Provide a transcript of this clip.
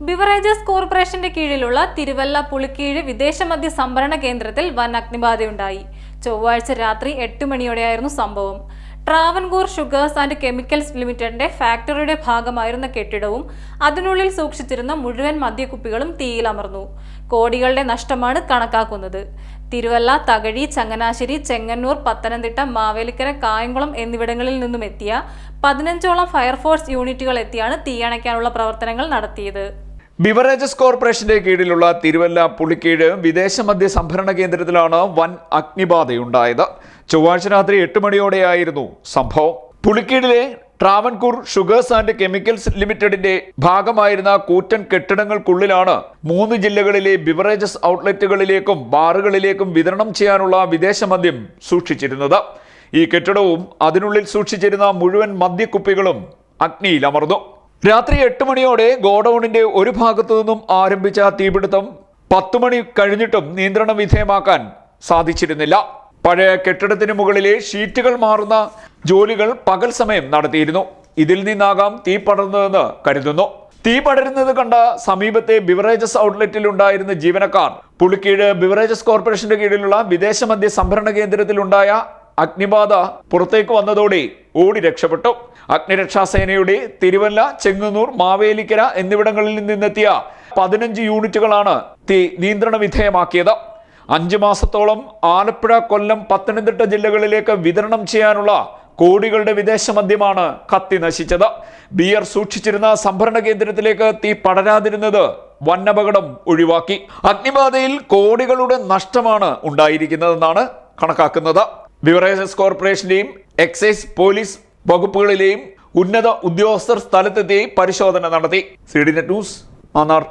Beverages കോർപ്പറേഷന്റെ കീഴിലുള്ള തിരുവല്ല പുളിക്കീഴ് വിദേശമദ്യ സംഭരണ കേന്ദ്രത്തിൽ വൻ അഗ്നിബാധയുണ്ടായി. ചൊവ്വാഴ്ച രാത്രി 8 മണിയോടെയായിരുന്നു സംഭവം. ട്രാവൻകൂർ ഷുഗേഴ്സ് ആൻഡ് കെമിക്കൽസ് ലിമിറ്റഡിന്റെ ഫാക്ടറിയുടെ ഭാഗമായിരുന്ന കെട്ടിടവും അതിനുള്ളിൽ സൂക്ഷിച്ചിരുന്ന മുഴുവൻ മദ്യക്കുപ്പികളും തീയിലമർന്നു. കോടികളുടെ നഷ്ടമാണ് കണക്കാക്കുന്നത്. തിരുവല്ല, തകഴി, ചങ്ങനാശ്ശേരി, ചെങ്ങന്നൂർ, പത്തനംതിട്ട, മാവേലിക്കര, കായംകുളം എന്നിവിടങ്ങളിൽ നിന്നും എത്തിയ 15ഓളം ഫയർഫോഴ്സ് യൂണിറ്റുകൾ എത്തിയാണ് തീയണയ്ക്കാനുള്ള പ്രവർത്തനങ്ങൾ നടത്തിയത്. ബിവറേജസ് കോർപ്പറേഷന്റെ കീഴിലുള്ള തിരുവല്ല പുളിക്കീഴ് വിദേശമദ്യ സംഭരണ കേന്ദ്രത്തിലാണ് വൻ അഗ്നിബാധയുണ്ടായത്. ചൊവ്വാഴ്ച രാത്രി 8 മണിയോടെയായിരുന്നു സംഭവം. പുളിക്കീഴിലെ ട്രാവൻകൂർ ഷുഗേഴ്സ് ആൻഡ് കെമിക്കൽസ് ലിമിറ്റഡിന്റെ ഭാഗമായിരുന്ന കൂറ്റൻ കെട്ടിടങ്ങൾക്കുള്ളിലാണ് 3 ജില്ലകളിലെ ബിവറേജസ് ഔട്ട്ലെറ്റുകളിലേക്കും ബാറുകളിലേക്കും വിതരണം ചെയ്യാനുള്ള വിദേശമദ്യം സൂക്ഷിച്ചിരുന്നത്. ഈ കെട്ടിടവും അതിനുള്ളിൽ സൂക്ഷിച്ചിരുന്ന മുഴുവൻ മദ്യക്കുപ്പികളും അഗ്നിയിലമർന്നു. രാത്രി 8 മണിയോടെ ഗോഡൌണിന്റെ ഒരു ഭാഗത്തു നിന്നും ആരംഭിച്ച തീപിടുത്തം 10 മണി കഴിഞ്ഞിട്ടും നിയന്ത്രണ വിധേയമാക്കാൻ സാധിച്ചിരുന്നില്ല. പഴയ കെട്ടിടത്തിന് മുകളിലെ ഷീറ്റുകൾ മാറുന്ന ജോലികൾ പകൽ സമയം നടത്തിയിരുന്നു. ഇതിൽ നിന്നാകാം തീ പടർന്നതെന്ന് കരുതുന്നു. തീ പടരുന്നത് കണ്ട സമീപത്തെ ബിവറേജസ് ഔട്ട്ലെറ്റിൽ ഉണ്ടായിരുന്ന ജീവനക്കാർ പുളിക്കീഴ് ബിവറേജസ് കോർപ്പറേഷന്റെ കീഴിലുള്ള വിദേശമദ്യ സംഭരണ കേന്ദ്രത്തിലുണ്ടായ അഗ്നിബാധ പുറത്തേക്ക് വന്നതോടെ ഓടി രക്ഷപ്പെട്ടു. അഗ്നിരക്ഷാസേനയുടെ തിരുവല്ല, ചെങ്ങന്നൂർ, മാവേലിക്കര എന്നിവിടങ്ങളിൽ നിന്നെത്തിയ 15 യൂണിറ്റുകളാണ് തീ നിയന്ത്രണ വിധേയമാക്കിയത്. 5 മാസത്തോളം ആലപ്പുഴ, കൊല്ലം, പത്തനംതിട്ട ജില്ലകളിലേക്ക് വിതരണം ചെയ്യാനുള്ള കോടികളുടെ വിദേശ മദ്യമാണ് കത്തി നശിച്ചത്. ബിയർ സൂക്ഷിച്ചിരുന്ന സംഭരണ കേന്ദ്രത്തിലേക്ക് തീ പടരാതിരുന്നത് വൻ അപകടം ഒഴിവാക്കി. അഗ്നിബാധയിൽ കോടികളുടെ നഷ്ടമാണ് ഉണ്ടായിരിക്കുന്നതെന്നാണ് കണക്കാക്കുന്നത്. ബിവറേജസ് കോർപ്പറേഷന്റെയും എക്സൈസ്, പോലീസ് വകുപ്പുകളിലെയും ഉന്നത ഉദ്യോഗസ്ഥർ സ്ഥലത്തെത്തി പരിശോധന നടത്തി. CDNet news, Mannar.